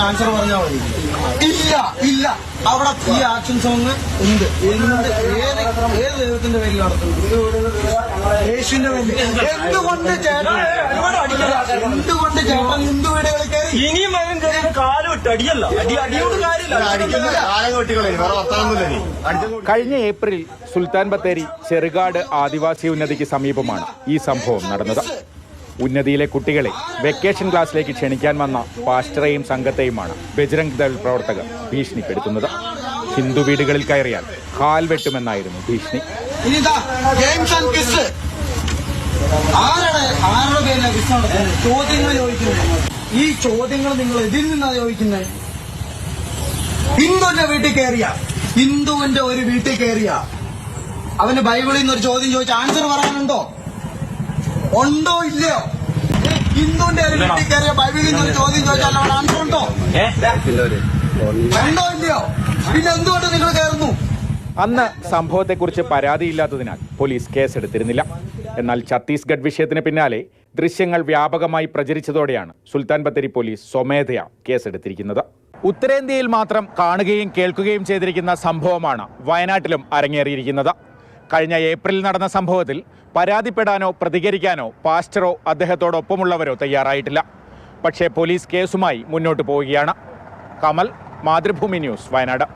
Answer പറഞ്ഞാൽ മതി. ഇല്ല ഇല്ല, അവിടെ ഈ ആക്ഷൻ സോങ് ഉണ്ട്. ഏത് ദൈവത്തിന്റെ പേരിൽ നടത്തുന്നത്? യേശുവിന്റെ പേരിൽ. എന്തുകൊണ്ട് ചേട്ടൻ ഹിന്ദു വീടുകളിൽ കയറി? ഇനിയും കാലം ഇട്ട് അടിയല്ല, അടിയോട് കഴിഞ്ഞ ഏപ്രിൽ സുൽത്താൻ ബത്തേരി ചെറുകാട് ആദിവാസി ഉന്നതിക്ക് സമീപമാണ് ഈ സംഭവം നടന്നത്. ഉന്നതിയിലെ കുട്ടികളെ വെക്കേഷൻ ക്ലാസ്സിലേക്ക് ക്ഷണിക്കാൻ വന്ന പാസ്റ്ററേയും സംഘത്തെയുമാണ് ബജ്രംഗ് ദൾ പ്രവർത്തകർ ഭീഷണിപ്പെടുത്തുന്നത്. ഹിന്ദു വീടുകളിൽ കയറിയാൽ കാൽ വെട്ടുമെന്നായിരുന്നു ഭീഷണി. ചോദ്യങ്ങൾ ചോദിക്കുന്നത്, ഈ ചോദ്യങ്ങൾ നിങ്ങൾ ഇതിൽ നിന്നാണ് ചോദിക്കുന്നത്. ഹിന്ദുവിന്റെ വീട്ടിൽ കയറിയ, ഹിന്ദുവിന്റെ ഒരു വീട്ടിൽ കയറിയ അവന് ബൈബിളിൽ നിന്ന് ഒരു ചോദ്യം ചോദിച്ച ആൻസർ പറയാനുണ്ടോ? ഉണ്ടോ ഇല്ലയോ? ഹിന്ദുവിന്റെ ഒരു വീട്ടിൽ കയറിയ ബൈബിളിൽ നിന്ന് ഒരു ചോദ്യം ചോദിച്ചാൽ അവൻ ആൻസർ ഉണ്ടോ? ഉണ്ടോ ഇല്ലയോ? പിന്നെ എന്തുകൊണ്ട് നിങ്ങൾ കയറുന്നു? അന്ന് സംഭവത്തെക്കുറിച്ച് പരാതിയില്ലാത്തതിനാൽ പോലീസ് കേസെടുത്തിരുന്നില്ല. എന്നാൽ ഛത്തീസ്ഗഡ് വിഷയത്തിന് പിന്നാലെ ദൃശ്യങ്ങൾ വ്യാപകമായി പ്രചരിച്ചതോടെയാണ് സുൽത്താൻ ബത്തേരി പോലീസ് സ്വമേധയാ കേസെടുത്തിരിക്കുന്നത്. ഉത്തരേന്ത്യയിൽ മാത്രം കാണുകയും കേൾക്കുകയും ചെയ്തിരിക്കുന്ന സംഭവമാണ് വയനാട്ടിലും അരങ്ങേറിയിരിക്കുന്നത്. കഴിഞ്ഞ ഏപ്രിലിൽ നടന്ന സംഭവത്തിൽ പരാതിപ്പെടാനോ പ്രതികരിക്കാനോ പാസ്റ്ററോ അദ്ദേഹത്തോടൊപ്പമുള്ളവരോ തയ്യാറായിട്ടില്ല. പക്ഷേ പോലീസ് കേസുമായി മുന്നോട്ട് പോവുകയാണ്. കമൽ, മാതൃഭൂമി ന്യൂസ്, വയനാട്.